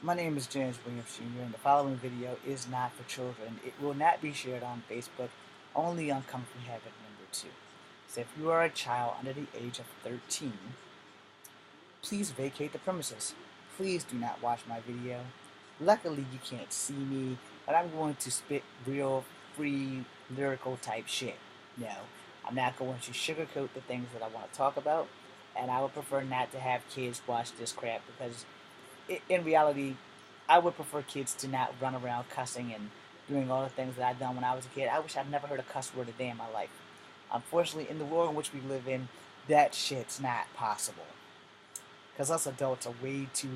My name is James Williams Jr. and the following video is not for children. It will not be shared on Facebook, only on Comfy Habit number 2. So if you are a child under the age of 13, please vacate the premises. Please do not watch my video. Luckily you can't see me, but I'm going to spit real, free, lyrical type shit. No, I'm not going to sugarcoat the things that I want to talk about, and I would prefer not to have kids watch this crap because in reality, I would prefer kids to not run around cussing and doing all the things that I've done when I was a kid. I wish I'd never heard a cuss word a day in my life. Unfortunately, in the world in which we live in, that shit's not possible. Because us adults are way too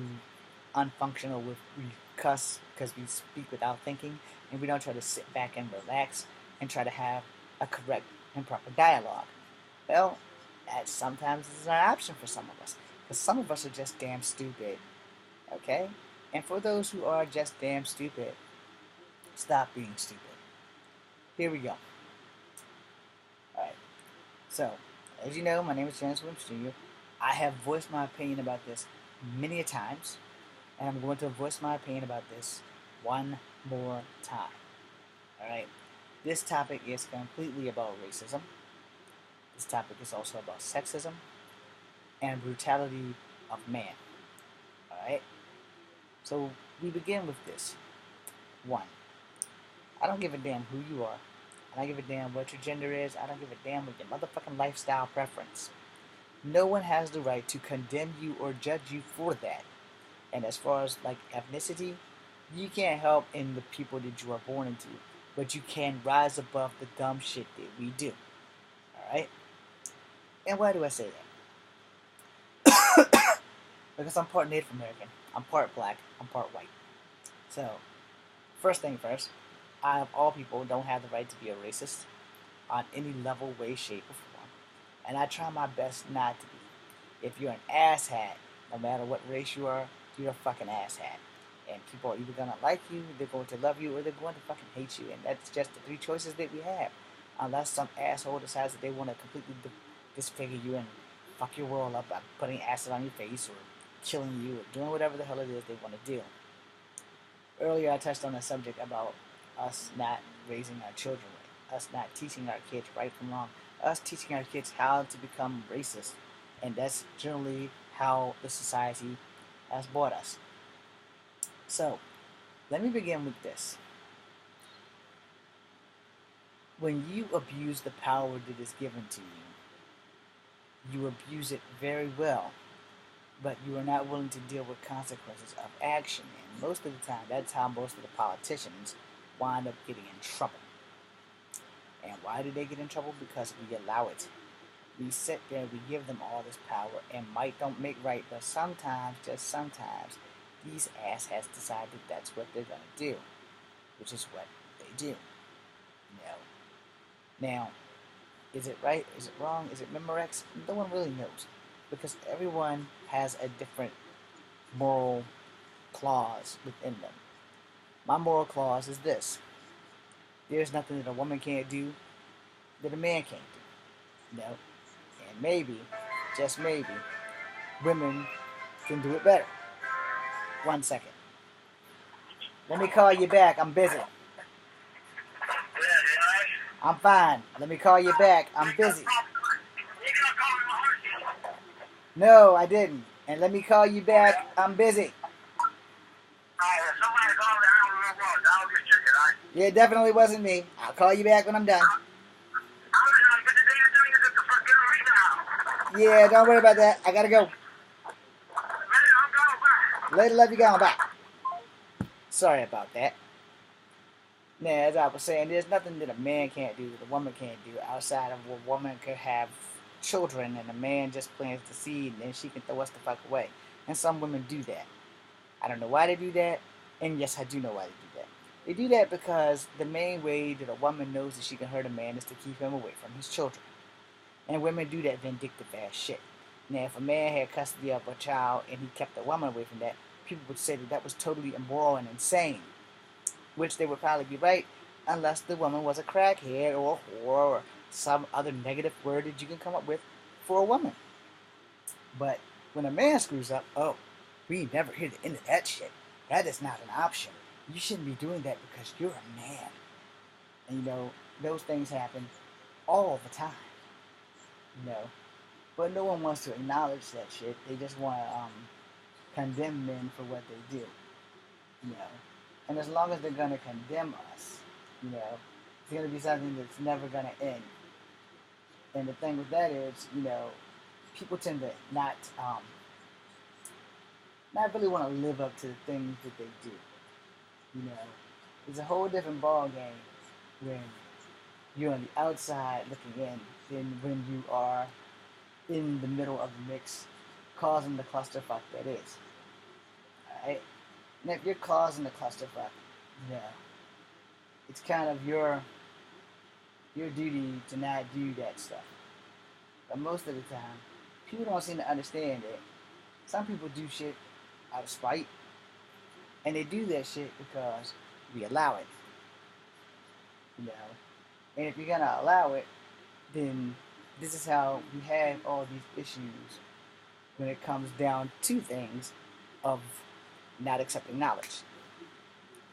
unfunctional with we cuss because we speak without thinking and we don't try to sit back and relax and try to have a correct and proper dialogue. Well, that sometimes is an option for some of us. Because some of us are just damn stupid. Okay? And for those who are just damn stupid, stop being stupid. Here we go. Alright. So, as you know, my name is James Williams Jr. I have voiced my opinion about this many a times, and I'm going to voice my opinion about this one more time. Alright? This topic is completely about racism. This topic is also about sexism and brutality of man. Alright? So, we begin with this. 1. I don't give a damn who you are. I don't give a damn what your gender is. I don't give a damn what your motherfucking lifestyle preference. No one has the right to condemn you or judge you for that. And as far as like ethnicity, you can't help in the people that you are born into, but you can rise above the dumb shit that we do. Alright? And why do I say that? Because I'm part Native American, I'm part black, I'm part white. So, first thing first, I, of all people, don't have the right to be a racist on any level, way, shape, or form. And I try my best not to be. If you're an asshat, no matter what race you are, you're a fucking asshat. And people are either gonna like you, they're going to love you, or they're going to fucking hate you. And that's just the three choices that we have. Unless some asshole decides that they want to completely disfigure you and fuck your world up by putting acid on your face or killing you or doing whatever the hell it is they want to do. Earlier I touched on the subject about us not raising our children right, us not teaching our kids right from wrong, us teaching our kids how to become racist. And that's generally how the society has brought us. So, let me begin with this. When you abuse the power that is given to you abuse it very well, but you are not willing to deal with consequences of action. And most of the time, that's how most of the politicians wind up getting in trouble. And why do they get in trouble? Because we allow it. We sit there, we give them all this power, and might don't make right, but sometimes, just sometimes, these asshats decide that that's what they're gonna do, which is what they do. No. Now, is it right? Is it wrong? Is it Memorex? No one really knows, because everyone has a different moral clause within them. My moral clause is this: there's nothing that a woman can't do that a man can't do. No. And maybe, just maybe, women can do it better. 1 second. Let me call you back. I'm busy. I'm fine. Let me call you back. I'm busy. No, I didn't. And let me call you back. I'm busy. Yeah, it definitely wasn't me. I'll call you back when I'm done. Yeah, don't worry about that. I gotta go. Later, love you, gone. Bye. Sorry about that. Now, as I was saying, there's nothing that a man can't do that a woman can't do outside of a woman could have children and a man just plants the seed and then she can throw us the fuck away. And some women do that. I don't know why they do that, and yes, I do know why they do that. They do that because the main way that a woman knows that she can hurt a man is to keep him away from his children. And women do that vindictive ass shit. Now, if a man had custody of a child and he kept a woman away from that, people would say that that was totally immoral and insane. Which they would probably be right, unless the woman was a crackhead or a whore or some other negative word that you can come up with for a woman. But when a man screws up, oh, we never hear the end of that shit. That is not an option. You shouldn't be doing that because you're a man. And those things happen all the time. You know, but no one wants to acknowledge that shit. They just want to condemn men for what they do. You know, and as long as they're gonna condemn us, it's gonna be something that's never gonna end. And the thing with that is, people tend to not really want to live up to the things that they do. You know, it's a whole different ball game when you're on the outside looking in than when you are in the middle of the mix, causing the clusterfuck that is. Alright? And if you're causing the clusterfuck, you know, it's kind of your duty to not do that stuff. But most of the time, people don't seem to understand it. Some people do shit out of spite, and they do that shit because we allow it. You know, and if you're gonna allow it, then this is how we have all these issues when it comes down to things of not accepting knowledge.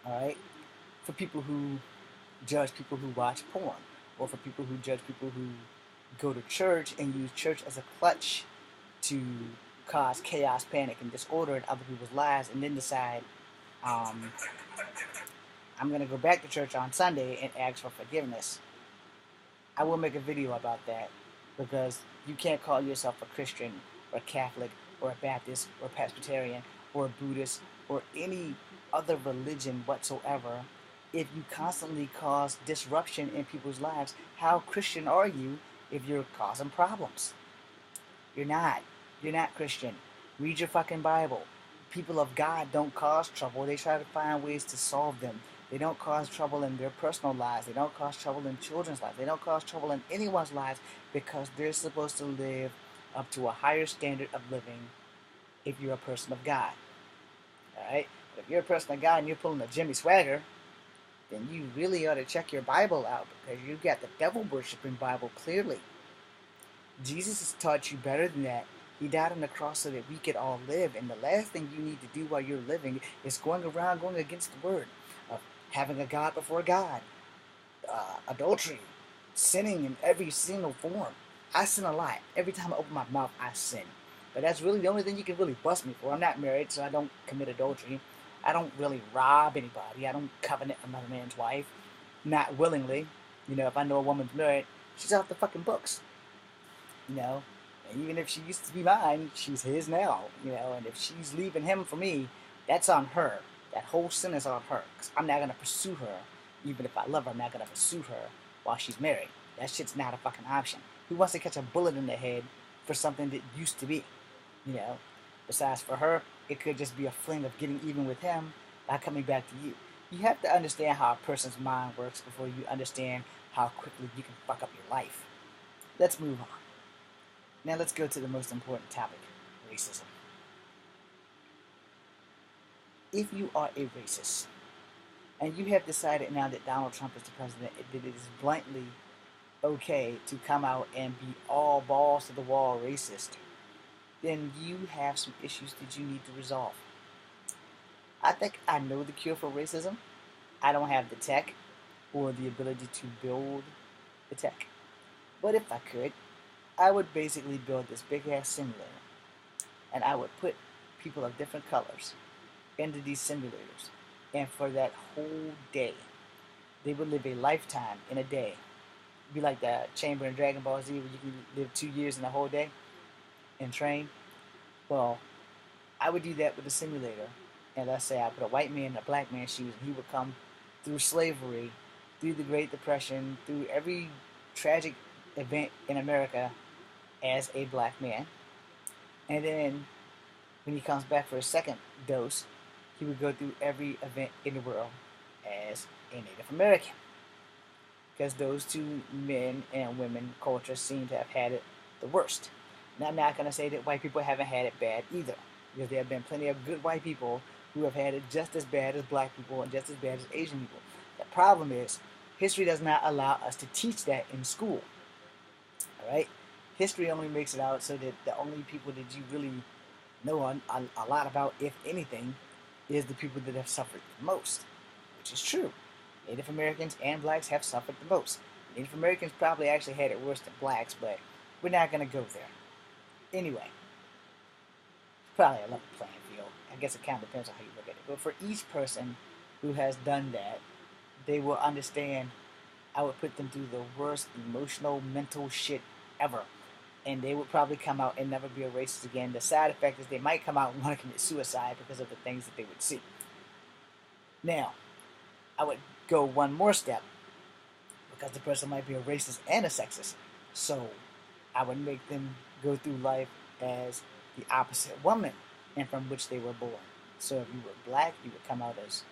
All right, for people who judge people who watch porn, or for people who judge people who go to church and use church as a clutch to cause chaos, panic, and disorder in other people's lives, and then decide, um, I'm going to go back to church on Sunday and ask for forgiveness. I will make a video about that because you can't call yourself a Christian or a Catholic or a Baptist or a Presbyterian or a Buddhist or any other religion whatsoever if you constantly cause disruption in people's lives. How Christian are you if you're causing problems? You're not. You're not Christian. Read your fucking Bible. People of God don't cause trouble. They try to find ways to solve them. They don't cause trouble in their personal lives. They don't cause trouble in children's lives. They don't cause trouble in anyone's lives because they're supposed to live up to a higher standard of living if you're a person of God. Alright? If you're a person of God and you're pulling a Jimmy Swagger, then you really ought to check your Bible out because you got the devil worshipping Bible clearly. Jesus has taught you better than that. He died on the cross so that we could all live. And the last thing you need to do while you're living is going around going against the word of having a God before God, adultery, sinning in every single form. I sin a lot. Every time I open my mouth, I sin. But that's really the only thing you can really bust me for. I'm not married, so I don't commit adultery. I don't really rob anybody. I don't covenant another man's wife. Not willingly. If I know a woman's married, she's off the fucking books. And even if she used to be mine, she's his now. And if she's leaving him for me, that's on her. That whole sin is on her. Because I'm not going to pursue her. Even if I love her, I'm not going to pursue her while she's married. That shit's not a fucking option. Who wants to catch a bullet in the head for something that used to be? Besides, for her, it could just be a fling of getting even with him by coming back to you. You have to understand how a person's mind works before you understand how quickly you can fuck up your life. Let's move on. Now let's go to the most important topic, racism. If you are a racist, and you have decided now that Donald Trump is the president, that it is blatantly okay to come out and be all balls to the wall racist, then you have some issues that you need to resolve. I think I know the cure for racism. I don't have the tech or the ability to build the tech. But if I could, I would basically build this big ass simulator. And I would put people of different colors into these simulators. And for that whole day, they would live a lifetime in a day. It'd be like the chamber in Dragon Ball Z where you can live 2 years in a whole day and train. Well, I would do that with a simulator. And let's say I put a white man in a black man's shoes and he would come through slavery, through the Great Depression, through every tragic event in America as a black man. And then when he comes back for a second dose, he would go through every event in the world as a Native American. Because those two men and women cultures seem to have had it the worst. And I'm not going to say that white people haven't had it bad either. Because there have been plenty of good white people who have had it just as bad as black people and just as bad as Asian people. The problem is, history does not allow us to teach that in school. Alright? History only makes it out so that the only people that you really know a lot about, if anything, is the people that have suffered the most, which is true. Native Americans and blacks have suffered the most. Native Americans probably actually had it worse than blacks, but we're not going to go there. Anyway, it's probably a level playing field. I guess it kind of depends on how you look at it. But for each person who has done that, they will understand I would put them through the worst emotional, mental shit ever. And they would probably come out and never be a racist again. The side effect is they might come out and want to commit suicide because of the things that they would see. Now, I would go one more step because the person might be a racist and a sexist. So I would make them go through life as the opposite woman and from which they were born. So if you were black, you would come out as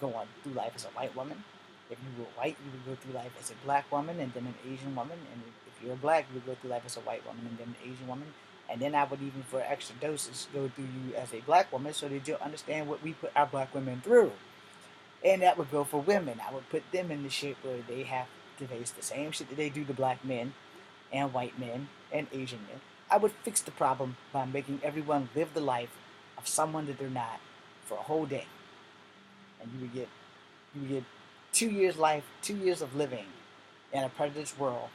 going through life as a white woman. If you were white, you would go through life as a black woman and then an Asian woman. And if you're black, you would go through life as a white woman and then an Asian woman. And then I would even, for extra doses, go through you as a black woman so that you'll understand what we put our black women through. And that would go for women. I would put them in the shit where they have to face the same shit that they do to black men and white men and Asian men. I would fix the problem by making everyone live the life of someone that they're not for a whole day. And you would get 2 years life, 2 years of living in a predator's world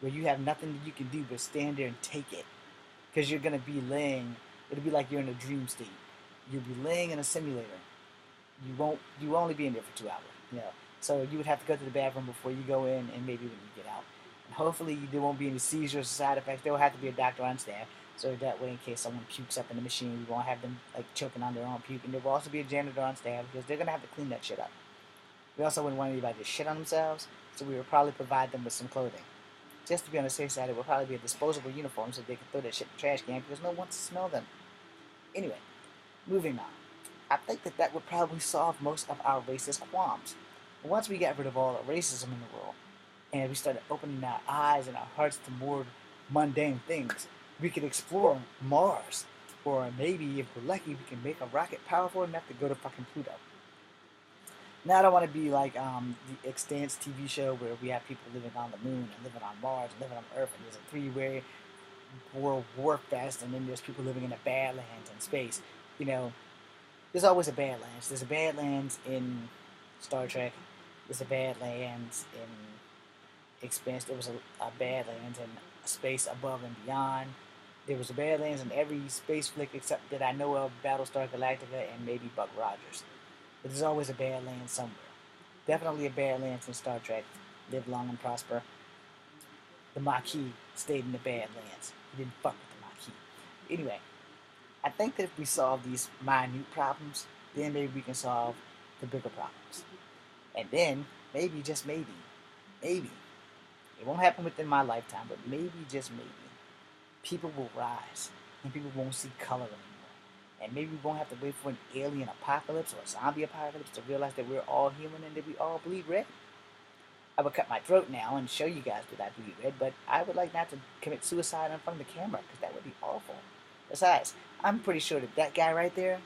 where you have nothing that you can do but stand there and take it. Because you're going to be laying, it'll be like you're in a dream state. You'll be laying in a simulator. You won't only be in there for 2 hours, you know. So you would have to go to the bathroom before you go in and maybe when you get out. And hopefully there won't be any seizures or side effects. There will have to be a doctor on staff. So that way, in case someone pukes up in the machine, we won't have them like choking on their own puke. And there will also be a janitor on staff because they're going to have to clean that shit up. We also wouldn't want anybody to shit on themselves, so we would probably provide them with some clothing. Just to be on the safe side, it would probably be a disposable uniform so they can throw that shit in the trash can because no one wants to smell them. Anyway, moving on. I think that would probably solve most of our racist qualms. Once we got rid of all the racism in the world, and we started opening our eyes and our hearts to more mundane things, we could explore Mars. Or maybe, if we're lucky, we can make a rocket powerful enough to go to fucking Pluto. Now, I don't want to be like the Expanse TV show where we have people living on the moon and living on Mars and living on Earth, and there's a three-way world war fest, and then there's people living in the Badlands in space. You know, there's always a Badlands. There's a Badlands in Star Trek. There's a Badlands in Expanse. There was a Badlands in Space Above and Beyond. There was a Badlands in every space flick except that I know of, Battlestar Galactica and maybe Buck Rogers. But there's always a Badlands somewhere. Definitely a Badlands in Star Trek. Live long and prosper. The Maquis stayed in the Badlands. He didn't fuck with the Maquis. Anyway, I think that if we solve these minute problems, then maybe we can solve the bigger problems. And then, maybe, just maybe, it won't happen within my lifetime, but maybe, just maybe, people will rise and people won't see color anymore. And maybe we won't have to wait for an alien apocalypse or a zombie apocalypse to realize that we're all human and that we all bleed red. I would cut my throat now and show you guys that I bleed red, but I would like not to commit suicide in front of the camera because that would be awful. Besides, I'm pretty sure that guy right there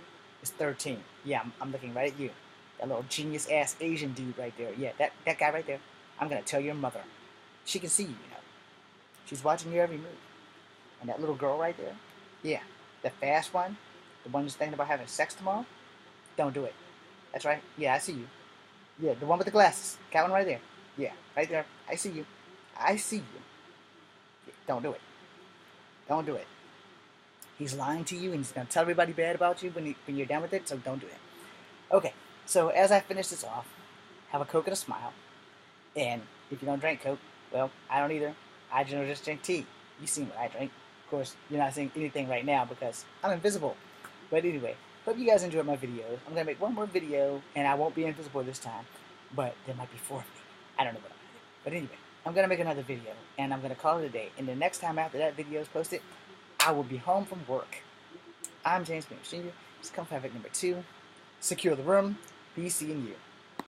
is 13. Yeah, I'm looking right at you. That little genius-ass Asian dude right there. Yeah, that guy right there. I'm going to tell your mother. She can see you, you know. She's watching your every move. And that little girl right there. Yeah, the fast one. The one who's thinking about having sex tomorrow. Don't do it. That's right. Yeah, I see you. Yeah, the one with the glasses. That one right there. Yeah, right there. I see you. I see you. Yeah, don't do it. Don't do it. He's lying to you and he's going to tell everybody bad about you when you're done with it, so don't do it. Okay, so as I finish this off, have a Coke and a smile. And if you don't drink Coke, well, I don't either. I just drink tea. You've seen what I drink. Of course, you're not seeing anything right now because I'm invisible. But anyway, hope you guys enjoyed my videos. I'm going to make one more video, and I won't be invisible this time. But there might be 4 of me. I don't know what I'm going to do. But anyway, I'm going to make another video, and I'm going to call it a day. And the next time after that video is posted, I will be home from work. I'm James Williams Jr. This is Comfort Havoc number 2. Secure the room. Be seeing you.